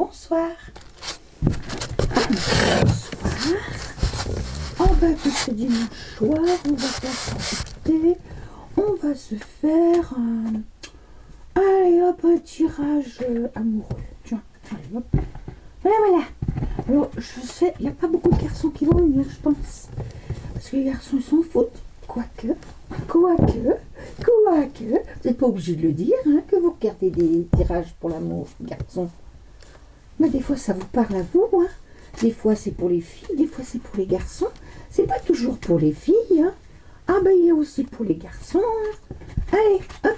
Bonsoir. Bonsoir. On va ce dimanche soir, on va pas profiter. On va se faire allez hop, un tirage amoureux. Tiens, allez hop. Voilà. Alors, je sais, il n'y a pas beaucoup de garçons qui vont venir, je pense. Parce que les garçons, ils s'en foutent. Quoique. Vous n'êtes pas obligé de le dire, hein, que vous regardez des tirages pour l'amour, garçons. Mais des fois, ça vous parle à vous, hein. Des fois, c'est pour les filles, des fois, c'est pour les garçons. C'est pas toujours pour les filles, hein. Ah ben, il y a aussi pour les garçons. Hein. Allez, hop.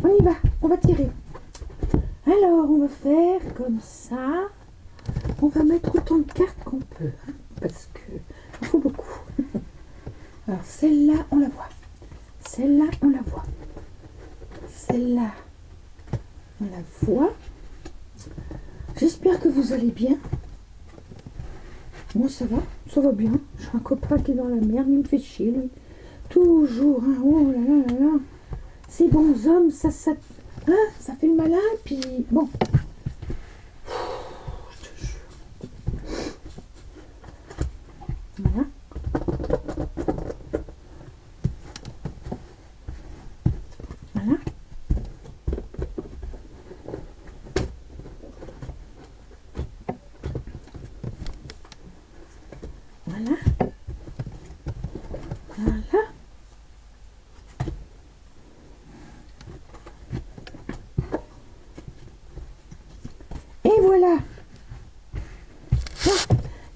On y va, on va tirer. Alors, on va faire comme ça. On va mettre autant de cartes qu'on peut, hein, parce que il faut beaucoup. Alors, celle-là, on la voit. Celle-là, on la voit. Celle-là, on la voit. J'espère que vous allez bien. Moi, ça va bien. J'ai un copain qui est dans la merde, il me fait chier, lui. Toujours, hein, oh là là là là. Ces bons hommes, ça fait le malin, puis bon. Je te jure. Voilà. Voilà. Voilà. Voilà. Et voilà.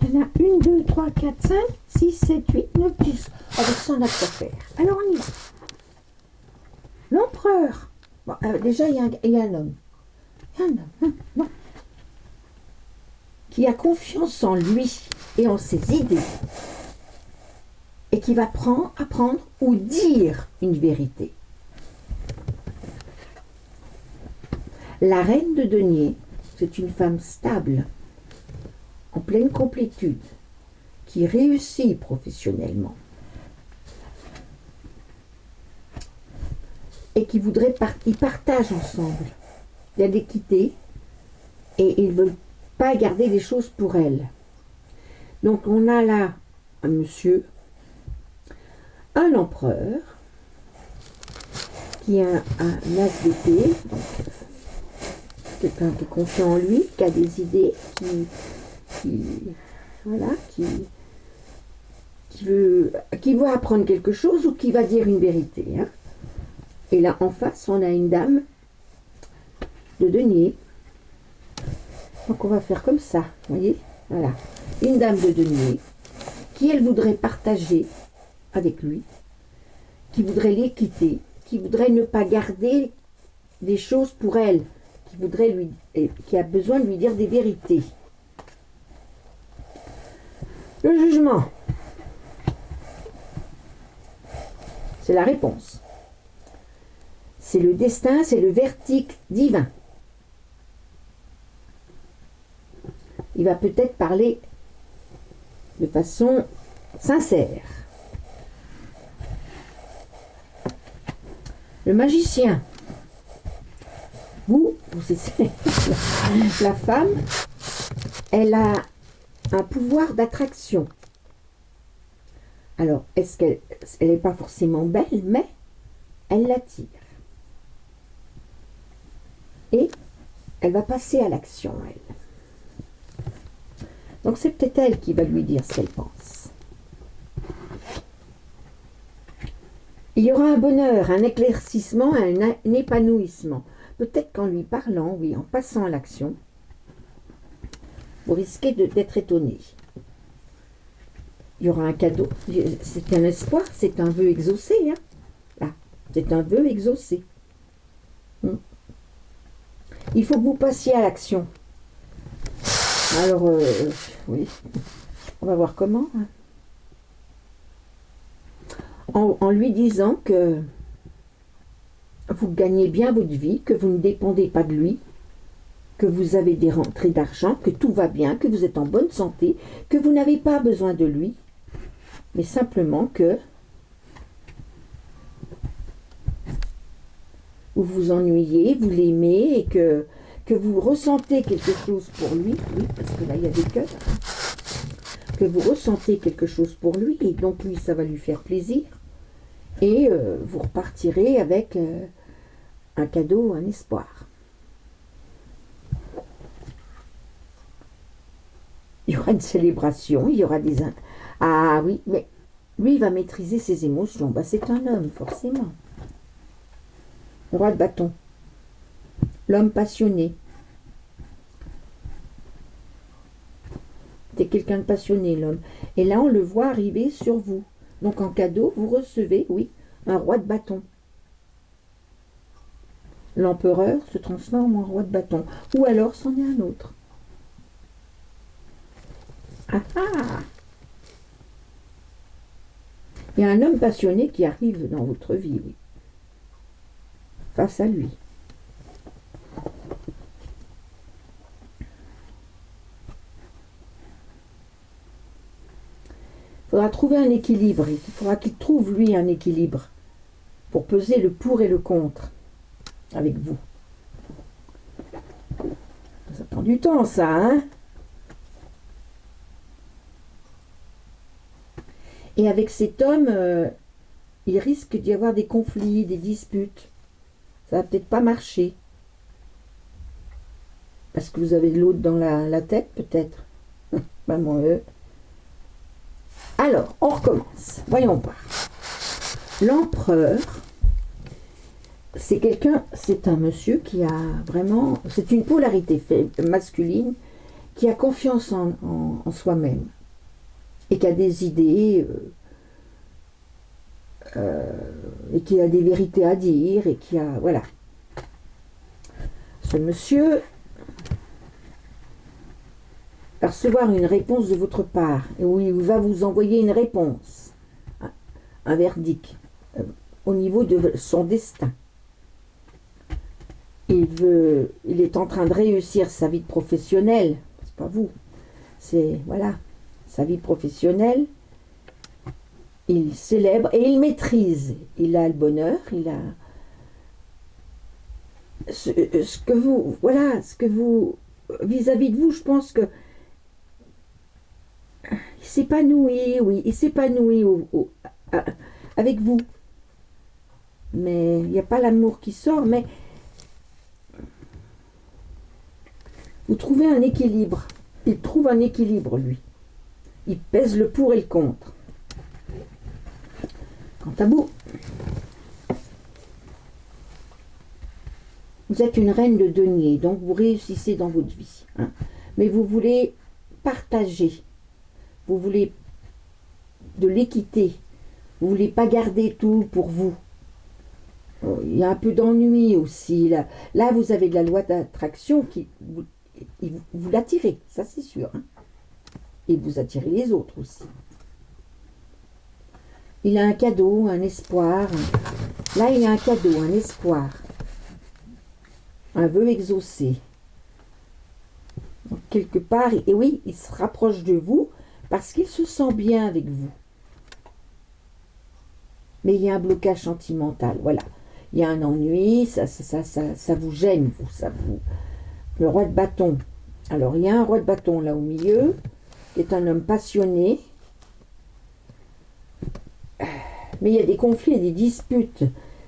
Il y en a 1, 2, 3, 4, 5, 6, 7, 8, 9, 10. Avec ça, on a quoi faire. Alors, on y va. L'empereur. Bon, déjà, il y a un homme. Il y a un homme. Hein, bon. Qui a confiance en lui et en ses idées. Et qui va apprendre ou dire une vérité. La reine de denier, c'est une femme stable, en pleine complétude, qui réussit professionnellement et qui voudrait ils partagent ensemble. Il y a l'équité et ils ne veulent pas garder des choses pour elle. Donc on a là un monsieur, un empereur, qui a un as d'épée, quelqu'un qui est confiant en lui, qui a des idées, qui veut apprendre quelque chose ou qui va dire une vérité. Hein. Et là, en face, on a une dame de denier. Donc, on va faire comme ça, vous voyez. Voilà. Une dame de denier qui, elle, voudrait partager avec lui, qui voudrait l'équiter, qui voudrait ne pas garder des choses pour elle, qui a besoin de lui dire des vérités. Le jugement, c'est la réponse. C'est le destin, c'est le verdict divin. Il va peut-être parler de façon sincère. Le magicien. Vous essayez. La femme, elle a un pouvoir d'attraction. Alors, est-ce qu'elle n'est pas forcément belle, mais elle l'attire. Et elle va passer à l'action, elle. Donc, c'est peut-être elle qui va lui dire ce qu'elle pense. Il y aura un bonheur, un éclaircissement, un épanouissement. Peut-être qu'en lui parlant, oui, en passant à l'action, vous risquez d'être étonné. Il y aura un cadeau. C'est un espoir, c'est un vœu exaucé. Hein. Là, c'est un vœu exaucé. Il faut que vous passiez à l'action. Alors, oui, on va voir comment. Hein. En lui disant que vous gagnez bien votre vie, que vous ne dépendez pas de lui, que vous avez des rentrées d'argent, que tout va bien, que vous êtes en bonne santé, que vous n'avez pas besoin de lui, mais simplement que vous vous ennuyez, vous l'aimez et que vous ressentez quelque chose pour lui, oui, parce que là il y a des cœurs, que vous ressentez quelque chose pour lui et donc lui ça va lui faire plaisir et vous repartirez avec un cadeau, un espoir. Il y aura une célébration, il y aura des... Ah oui, mais lui il va maîtriser ses émotions, bah, c'est un homme forcément. Le roi de bâton, l'homme passionné. C'est quelqu'un de passionné, l'homme. Et là, on le voit arriver sur vous. Donc, en cadeau, vous recevez, oui, un roi de bâton. L'empereur se transforme en roi de bâton. Ou alors, c'en est un autre. Ah ah! Il y a un homme passionné qui arrive dans votre vie, oui. Face à lui. Il faudra trouver un équilibre. Il faudra qu'il trouve, lui, un équilibre pour peser le pour et le contre avec vous. Ça prend du temps, ça, hein? Et avec cet homme, il risque d'y avoir des conflits, des disputes. Ça va peut-être pas marcher. Parce que vous avez de l'autre dans la tête, peut-être. Maman, Alors, on recommence. Voyons voir. L'empereur, c'est un monsieur qui a vraiment... C'est une polarité masculine qui a confiance en soi-même et qui a des idées et qui a des vérités à dire et qui a... Voilà. Ce monsieur va recevoir une réponse de votre part et où il va vous envoyer une réponse, un verdict au niveau de son destin. Il est en train de réussir sa vie professionnelle, c'est pas vous, c'est voilà, sa vie professionnelle. Il célèbre et il maîtrise. Il a le bonheur, il a ce que vous vis-à-vis de vous, je pense que il s'épanouit, oui, il s'épanouit avec vous. Mais il n'y a pas l'amour qui sort, mais vous trouvez un équilibre. Il trouve un équilibre, lui. Il pèse le pour et le contre. Quant à vous, vous êtes une reine de denier, donc vous réussissez dans votre vie. Hein. Mais vous voulez partager. Vous voulez de l'équité. Vous voulez pas garder tout pour vous. Il y a un peu d'ennui aussi. Là, vous avez de la loi d'attraction qui vous l'attirez, ça c'est sûr. Hein. Et vous attirez les autres aussi. Il a un cadeau, un espoir. Là, il y a un cadeau, un espoir. Un vœu exaucé. Donc, quelque part, et oui, il se rapproche de vous parce qu'il se sent bien avec vous. Mais il y a un blocage sentimental, voilà. Il y a un ennui, ça vous gêne, vous. Le roi de bâton. Alors, il y a un roi de bâton là au milieu, qui est un homme passionné. Mais il y a des conflits et des disputes.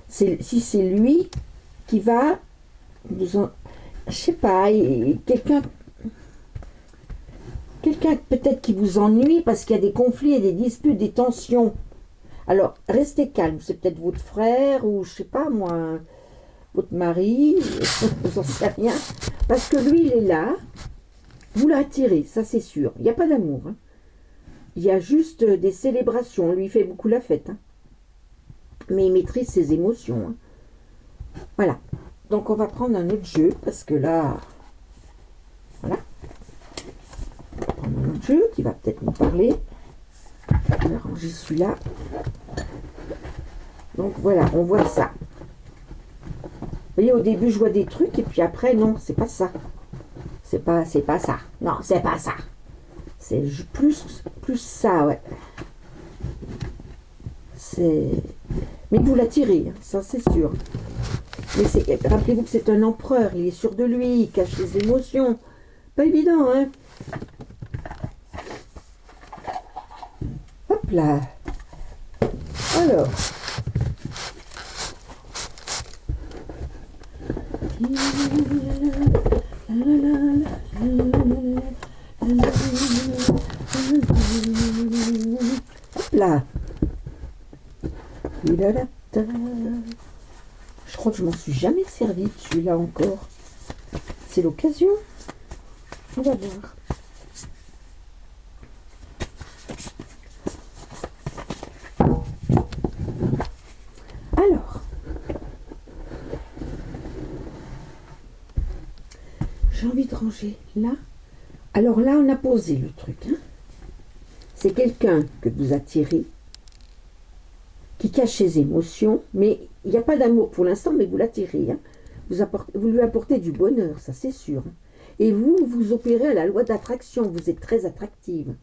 Si c'est lui qui va vous en... Je sais pas, quelqu'un peut-être qui vous ennuie parce qu'il y a des conflits et des disputes, des tensions. Alors, restez calme. C'est peut-être votre frère ou, je sais pas moi, votre mari, j'en sais rien. Parce que lui, il est là. Vous l'attirez, ça c'est sûr. Il n'y a pas d'amour. Hein. Il y a juste des célébrations. Lui, il fait beaucoup la fête. Hein. Mais il maîtrise ses émotions. Hein. Voilà. Donc, on va prendre un autre jeu parce que là... Voilà. On va prendre un autre jeu qui va peut-être nous parler. On va ranger celui-là. Donc, voilà, on voit ça. Vous voyez, au début, je vois des trucs et puis après, non, c'est pas ça. C'est pas ça. Non, c'est pas ça. C'est plus ça, ouais. Mais vous l'attirez, hein, ça c'est sûr. Mais rappelez-vous que c'est un empereur, il est sûr de lui, il cache les émotions. Pas évident, hein? Hop là. Alors. Hop là. Je crois que je m'en suis jamais servi de celui-là encore. C'est l'occasion. On va voir. Alors, j'ai envie de ranger là. Alors là, on a posé le truc. Hein. C'est quelqu'un que vous attirez, qui cache ses émotions, mais il n'y a pas d'amour pour l'instant, mais vous l'attirez. Hein. Vous lui apportez du bonheur, ça c'est sûr. Hein. Et vous opérez à la loi d'attraction, vous êtes très attractive.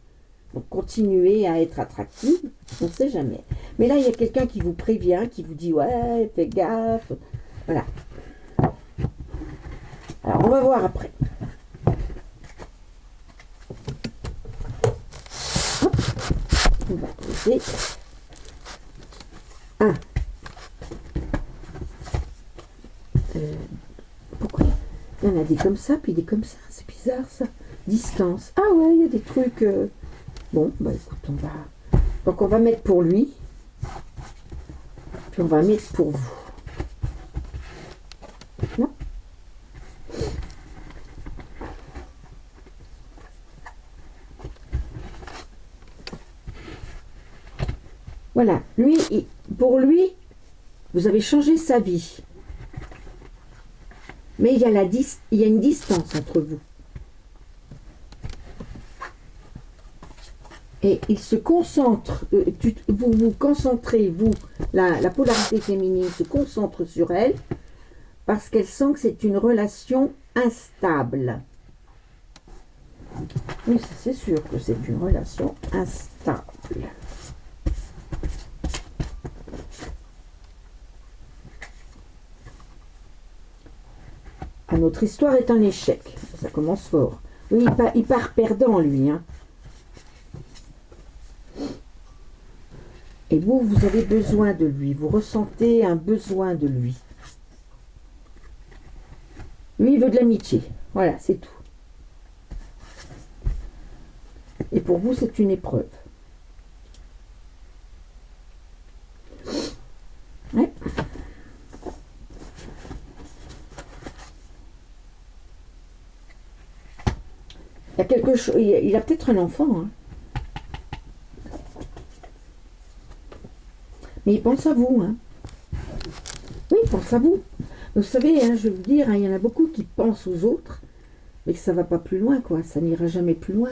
Donc continuez à être attractive, on ne sait jamais. Mais là, il y a quelqu'un qui vous prévient, qui vous dit « Ouais, fais gaffe ». Voilà. Alors, on va voir après. Hop. On va poser un. Pourquoi il y en a des comme ça, puis des comme ça. C'est bizarre, ça. Distance. Ah ouais, il y a des trucs... Bon, bah écoute, on va... Donc on va mettre pour lui. Puis on va mettre pour vous. Non? Voilà. Lui, pour lui, vous avez changé sa vie. Mais il y a une distance entre vous. Et il se concentre, vous vous concentrez, vous, la polarité féminine se concentre sur elle parce qu'elle sent que c'est une relation instable. Oui, c'est sûr que c'est une relation instable. Ah, notre histoire est un échec. Ça commence fort. Oui, il part perdant, lui, hein. Et vous, vous avez besoin de lui. Vous ressentez un besoin de lui. Lui, il veut de l'amitié. Voilà, c'est tout. Et pour vous, c'est une épreuve. Ouais. Il y a quelque chose. Il a peut-être un enfant, hein. Mais il pense à vous, hein. Oui, il pense à vous. Vous savez, hein, je vais vous dire, hein, il y en a beaucoup qui pensent aux autres, mais que ça ne va pas plus loin, quoi. Ça n'ira jamais plus loin.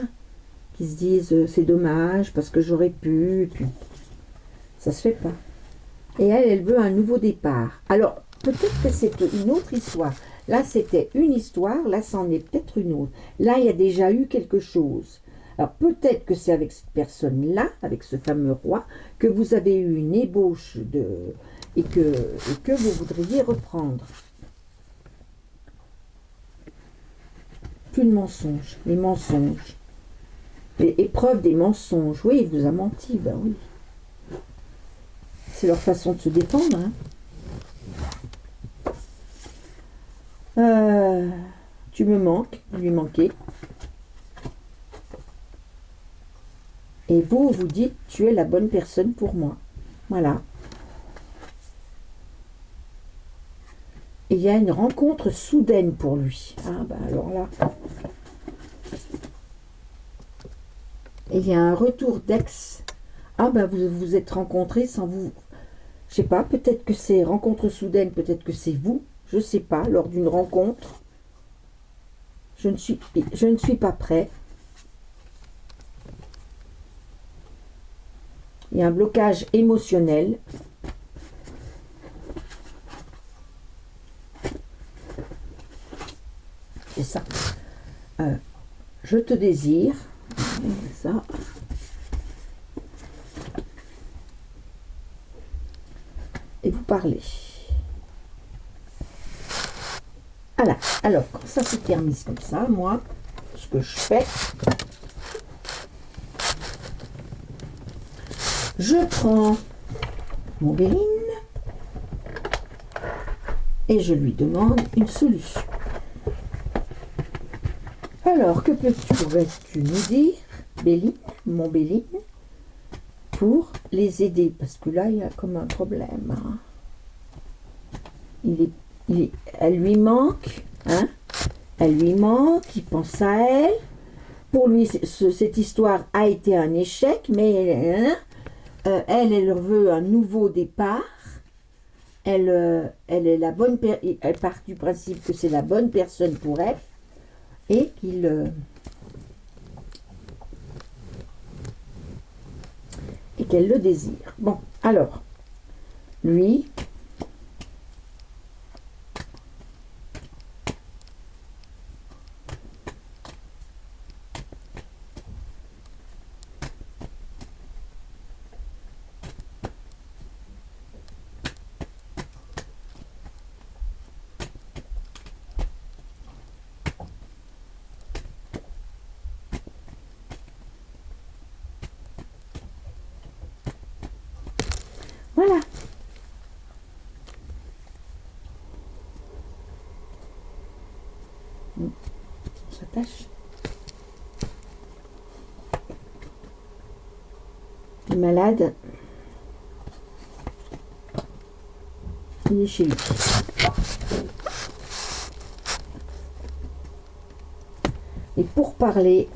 Qui se disent, c'est dommage, parce que j'aurais pu, puis ça se fait pas. Et elle veut un nouveau départ. Alors, peut-être que c'est une autre histoire. Là, c'était une histoire, là, c'en est peut-être une autre. Là, il y a déjà eu quelque chose. Alors peut-être que c'est avec cette personne-là, avec ce fameux roi, que vous avez eu une ébauche et que vous voudriez reprendre. Plus de mensonges, les mensonges. Épreuve des mensonges. Oui, il vous a menti, ben oui. C'est leur façon de se défendre. Hein. Tu me manques, lui manquez. Et vous, vous dites, tu es la bonne personne pour moi. Voilà. Et il y a une rencontre soudaine pour lui. Ah, ben alors là. Et il y a un retour d'ex. Ah, ben vous vous êtes rencontrés sans vous... Je sais pas, peut-être que c'est rencontre soudaine, peut-être que c'est vous. Je sais pas, lors d'une rencontre. Je ne suis pas prêt. Il y a un blocage émotionnel. C'est ça. Je te désire. Ça. Et vous parlez. Alors, quand ça se termine comme ça, moi, ce que je fais, je prends mon Béline et je lui demande une solution. Alors, que pourrais-tu nous dire, Béline, mon Béline, pour les aider? Parce que là, il y a comme un problème. Hein. Elle lui manque, hein? Elle lui manque, il pense à elle. Pour lui, cette histoire a été un échec, mais elle veut un nouveau départ. Elle est la bonne elle part du principe que c'est la bonne personne pour elle et qu'elle le désire. Bon, alors, lui, voilà. On s'attache. Le malade, il est chez lui. Et pour parler,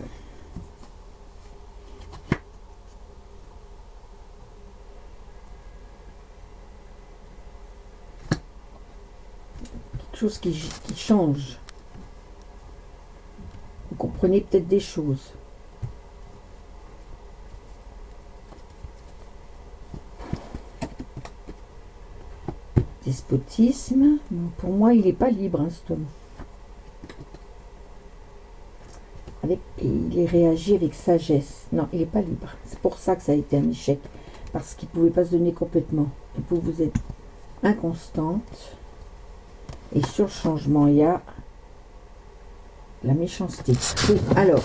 quelque chose qui change. Vous comprenez peut-être des choses. Despotisme, pour moi, il n'est pas libre, hein, cet homme. Il réagit avec sagesse. Non, il n'est pas libre. C'est pour ça que ça a été un échec. Parce qu'il ne pouvait pas se donner complètement. Et vous êtes inconstante. Et sur le changement, il y a la méchanceté. Oui, alors,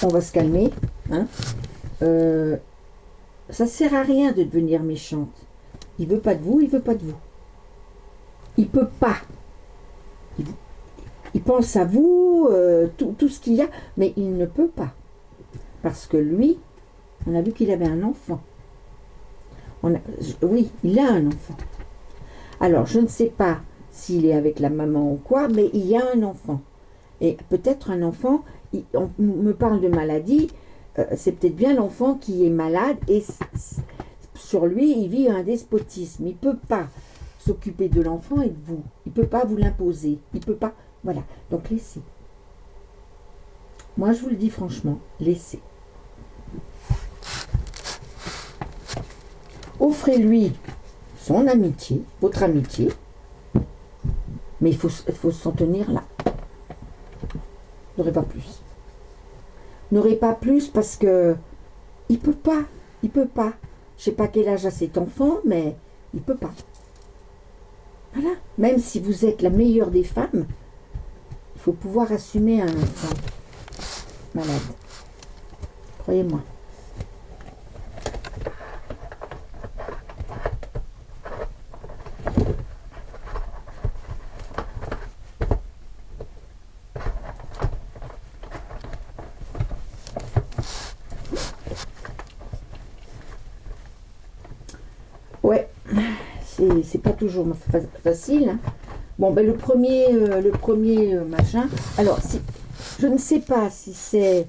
on va se calmer. Hein. Ça ne sert à rien de devenir méchante. Il veut pas de vous, il veut pas de vous. Il peut pas. Il pense à vous, tout ce qu'il y a, mais il ne peut pas. Parce que lui, on a vu qu'il avait un enfant. Oui, il a un enfant. Alors, je ne sais pas s'il est avec la maman ou quoi, mais il y a un enfant. Et peut-être un enfant, on me parle de maladie, c'est peut-être bien l'enfant qui est malade et sur lui, il vit un despotisme. Il ne peut pas s'occuper de l'enfant et de vous. Il ne peut pas vous l'imposer. Il ne peut pas... Voilà. Donc, laissez. Moi, je vous le dis franchement, laissez. Offrez-lui son amitié, votre amitié. Mais il faut s'en tenir là. N'aurez pas plus. N'aurez pas plus parce que il peut pas. Il peut pas. Je sais pas quel âge a cet enfant, mais il peut pas. Voilà. Même si vous êtes la meilleure des femmes, il faut pouvoir assumer un enfant malade. Croyez-moi. Ouais, c'est pas toujours facile. Hein. Bon, ben le premier machin. Alors, je ne sais pas si c'est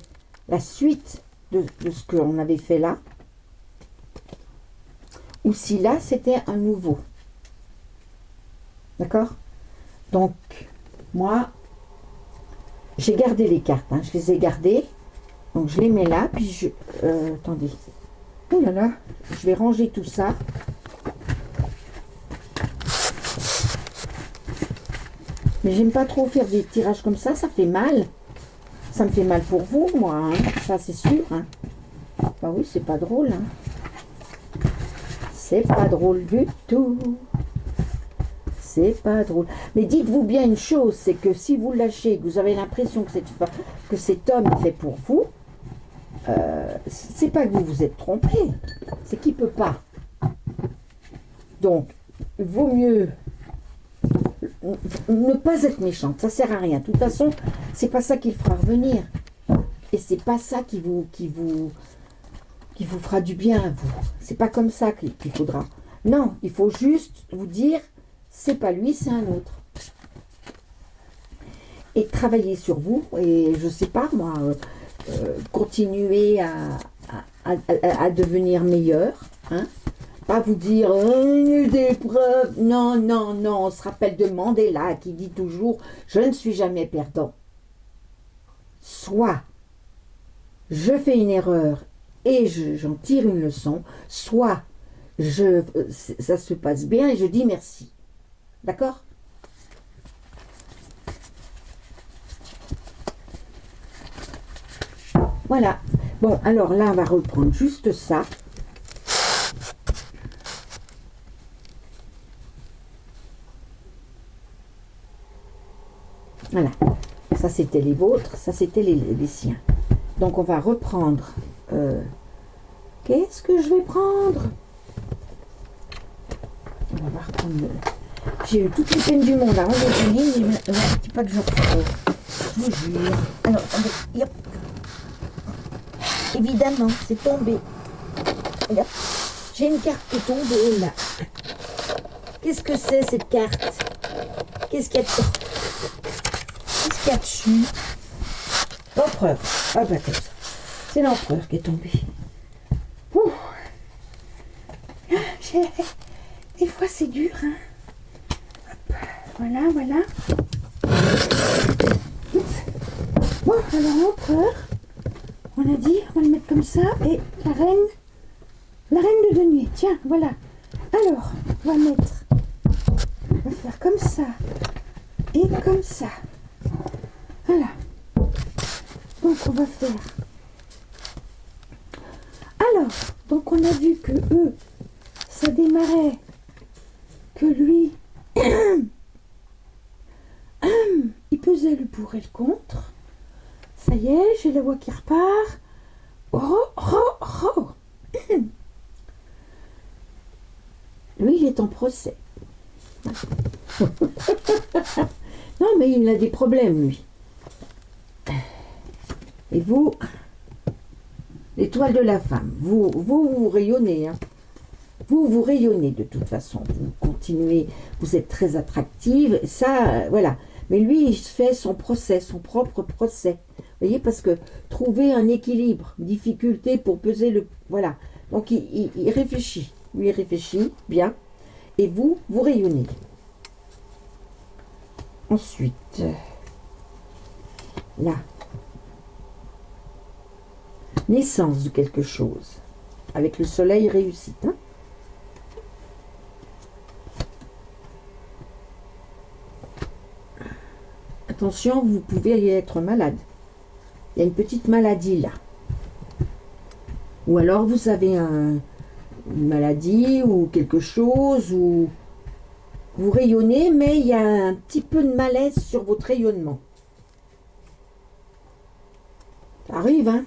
la suite de ce qu'on avait fait là, ou si là c'était un nouveau. D'accord? Donc, moi, j'ai gardé les cartes. Hein, je les ai gardées. Donc, je les mets là. Puis, attendez. Oh là là, je vais ranger tout ça. Mais j'aime pas trop faire des tirages comme ça fait mal. Ça me fait mal pour vous, moi, hein. Ça c'est sûr. Hein. Bah oui, c'est pas drôle. Hein. C'est pas drôle du tout. c'est pas drôle. Mais dites-vous bien une chose, c'est que si vous lâchez, que vous avez l'impression que cet homme est fait pour vous, c'est pas que vous vous êtes trompé, c'est qu'il peut pas. Donc, il vaut mieux ne pas être méchante, ça sert à rien. De toute façon, c'est pas ça qui le fera revenir. Et c'est pas ça qui vous fera du bien à vous. C'est pas comme ça qu'il faudra. Non, il faut juste vous dire, c'est pas lui, c'est un autre. Et travailler sur vous, et je sais pas moi, continuer à devenir meilleur, hein. Pas vous dire des preuves. Non, non, non. On se rappelle de Mandela qui dit toujours je ne suis jamais perdant. Soit je fais une erreur et j'en tire une leçon, soit ça se passe bien et je dis merci. D'accord? Voilà. Bon, alors là, on va reprendre juste ça. Voilà, ça c'était les vôtres, ça c'était les siens. Donc on va reprendre. Qu'est-ce que je vais prendre? On va reprendre. J'ai eu toutes les peines du monde à enlever, mais c'est pas que je retrouve. Je vous jure. Alors, attendez, yep. Évidemment, c'est tombé. Yep. J'ai une carte qui est tombée là. Qu'est-ce que c'est cette carte? Qu'est-ce qu'il y a dessus? Qu'est-ce qu'il y a dessus? L'empereur. Ah bah comme ça. C'est l'empereur qui est tombé. Ouh. Des fois c'est dur, hein. Hop. Voilà, voilà. Bon, alors l'empereur, on a dit, on va le mettre comme ça, et la reine de denier. Tiens, voilà. Alors, on va mettre, on va faire comme ça, et comme ça. Voilà. Donc on va faire. Alors, donc on a vu que eux, ça démarrait, que lui, il pesait le pour et le contre. Ça y est, j'ai la voix qui repart. Oh, oh, oh. Lui, il est en procès. Non, mais il a des problèmes, lui. Et vous, l'étoile de la femme, vous rayonnez, hein. Vous rayonnez de toute façon. Vous continuez, vous êtes très attractive, ça, voilà. Mais lui, il fait son procès, son propre procès. Vous voyez, parce que trouver un équilibre, difficulté pour peser le... Voilà. Donc, il réfléchit. Lui, il réfléchit bien. Et vous rayonnez. Ensuite, là. Naissance de quelque chose. Avec le soleil réussite. Hein? Attention, vous pouvez être malade. Il y a une petite maladie là. Ou alors vous avez une maladie ou quelque chose où vous rayonnez, mais il y a un petit peu de malaise sur votre rayonnement. Ça arrive, hein?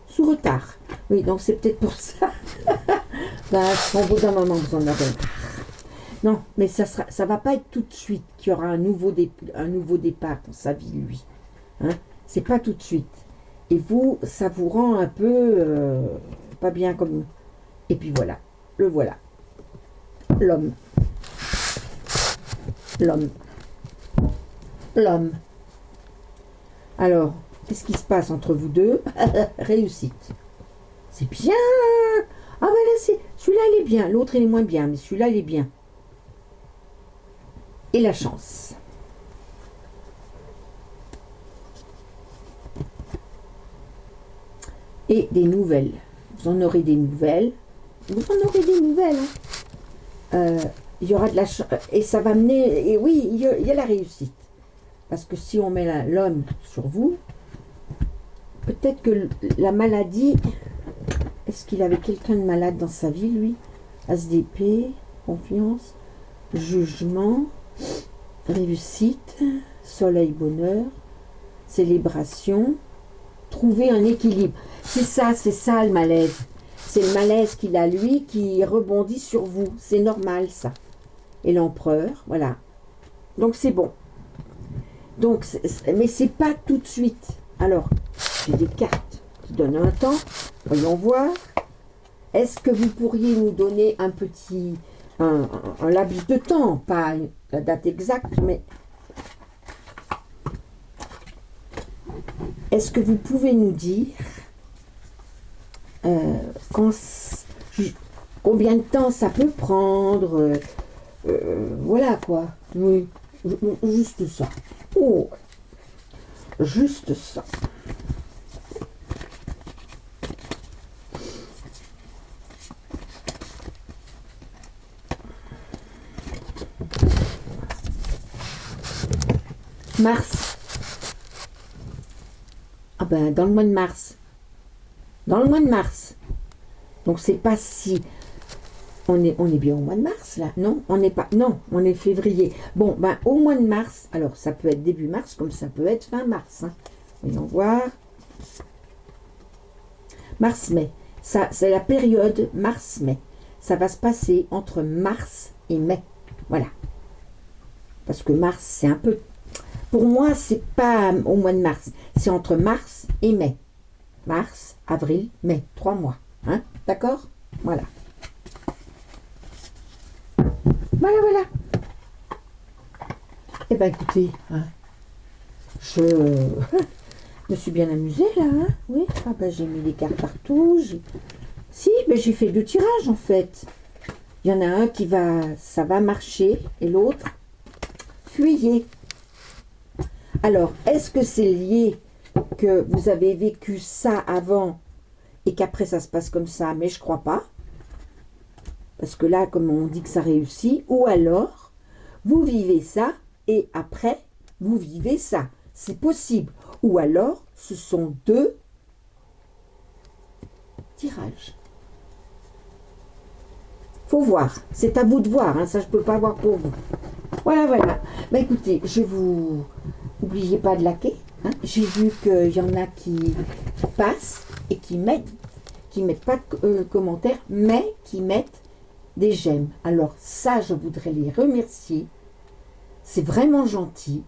Sous retard. Oui, donc c'est peut-être pour ça. Au bout d'un moment, vous en aurez marre. Non, mais ça va pas être tout de suite qu'il y aura un nouveau départ dans sa vie, lui. Hein? C'est pas tout de suite. Et vous, ça vous rend un peu pas bien comme... Et puis voilà, le voilà. L'homme. L'homme. L'homme. Alors, qu'est-ce qui se passe entre vous deux? Réussite. C'est bien. Ah ben là, celui-là, il est bien. L'autre, il est moins bien, mais celui-là, il est bien. Et la chance. Et des nouvelles. Vous en aurez des nouvelles. Vous en aurez des nouvelles. Hein. Il y aura de la chance. Et ça va mener... Et oui, il y a la réussite. Parce que si on met l'homme sur vous, peut-être que la maladie... Est-ce qu'il avait quelqu'un de malade dans sa vie, lui? SDP, confiance. jugement, réussite, soleil, bonheur, célébration, trouver un équilibre. C'est ça le malaise. C'est le malaise qu'il a lui qui rebondit sur vous. C'est normal ça. Et l'empereur, voilà. Donc c'est bon. Donc, mais c'est pas tout de suite. Alors, j'ai des cartes qui donnent un temps. Voyons voir. Est-ce que vous pourriez nous donner un petit, un laps de temps, pas la date exacte, mais est-ce que vous pouvez nous dire combien de temps ça peut prendre, voilà quoi. Oui, juste ça. Oh, juste ça. Mars. Ah ben, dans le mois de mars. Dans le mois de mars. Donc, c'est pas si... On est bien au mois de mars, là. Non, on n'est pas... Non, on est février. Bon, ben, au mois de mars, alors, ça peut être début mars, comme ça peut être fin mars. Hein. Voyons voir. Mars-mai. Ça, c'est la période mars-mai. Ça va se passer entre mars et mai. Voilà. Parce que mars, c'est un peu... Pour moi, c'est pas au mois de mars. C'est entre mars et mai. Mars, avril, mai. 3 mois. Hein? D'accord? Voilà. Voilà. Eh bien, écoutez, hein, je me suis bien amusée, là. Hein? Oui. Ah ben, j'ai mis des cartes partout. Si, ben, j'ai fait 2 tirages, en fait. Il y en a un qui va... Ça va marcher. Et l'autre, fuyez. Alors, est-ce que c'est lié que vous avez vécu ça avant et qu'après ça se passe comme ça? Mais je crois pas. Parce que là, comme on dit que ça réussit, ou alors, vous vivez ça et après, vous vivez ça. C'est possible. Ou alors, ce sont 2 tirages. Faut voir. C'est à vous de voir. Hein. Ça, je ne peux pas voir pour vous. Voilà. Bah, écoutez, je vous... N'oubliez pas de liker. Hein. J'ai vu qu'il y en a qui passent et qui mettent pas de commentaires, mais qui mettent des j'aime. Alors ça, je voudrais les remercier. C'est vraiment gentil.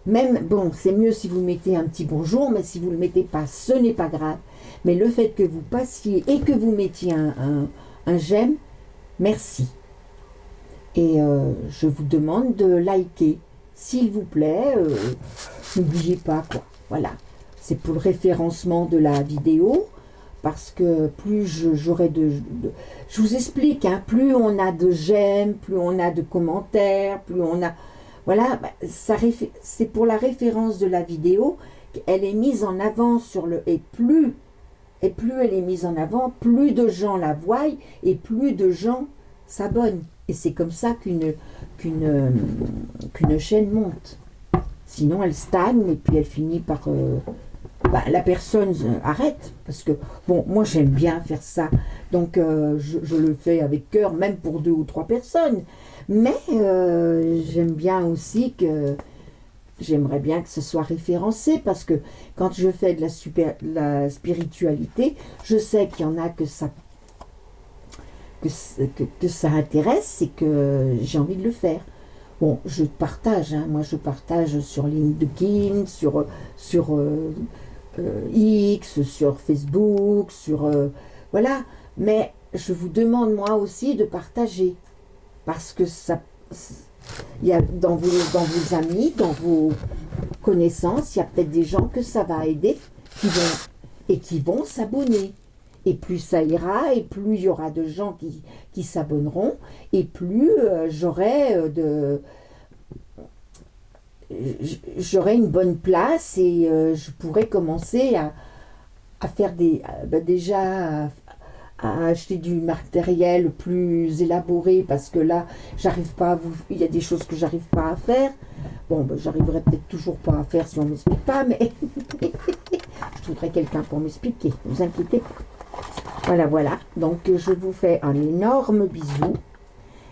Même, bon, c'est mieux si vous mettez un petit bonjour, mais si vous ne le mettez pas, ce n'est pas grave. Mais le fait que vous passiez et que vous mettiez un j'aime, merci. Et je vous demande de liker. S'il vous plaît, n'oubliez pas, quoi. Voilà. C'est pour le référencement de la vidéo, parce que plus j'aurai je vous explique, hein, plus on a de j'aime, plus on a de commentaires, plus on a... Voilà, bah, c'est pour la référence de la vidéo, elle est mise en avant sur le... Et plus elle est mise en avant, plus de gens la voient, et plus de gens s'abonnent. Et c'est comme ça qu'une chaîne monte. Sinon, elle stagne et puis elle finit par... la personne arrête. Parce que, bon, moi, j'aime bien faire ça. Donc, je le fais avec cœur, même pour 2 ou 3 personnes. Mais j'aime bien aussi que... J'aimerais bien que ce soit référencé parce que quand je fais de la spiritualité, je sais qu'il y en a que ça intéresse et que j'ai envie de le faire. Bon, je partage, hein, moi je partage sur LinkedIn, sur X, sur Facebook, voilà. Mais je vous demande moi aussi de partager parce que ça, il y a dans vos amis, dans vos connaissances, il y a peut-être des gens que ça va aider qui vont s'abonner. Et plus ça ira, et plus il y aura de gens qui s'abonneront, et plus j'aurai une bonne place et je pourrai commencer à faire déjà à acheter du matériel plus élaboré parce que là, j'arrive pas il y a des choses que j'arrive pas à faire. Bon, j'arriverai peut-être toujours pas à faire si on ne m'explique pas, mais je trouverai quelqu'un pour m'expliquer, ne vous inquiétez pas. Voilà. Donc, je vous fais un énorme bisou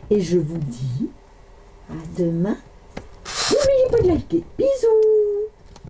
et je vous dis À demain. N'oubliez pas de liker. Bisous.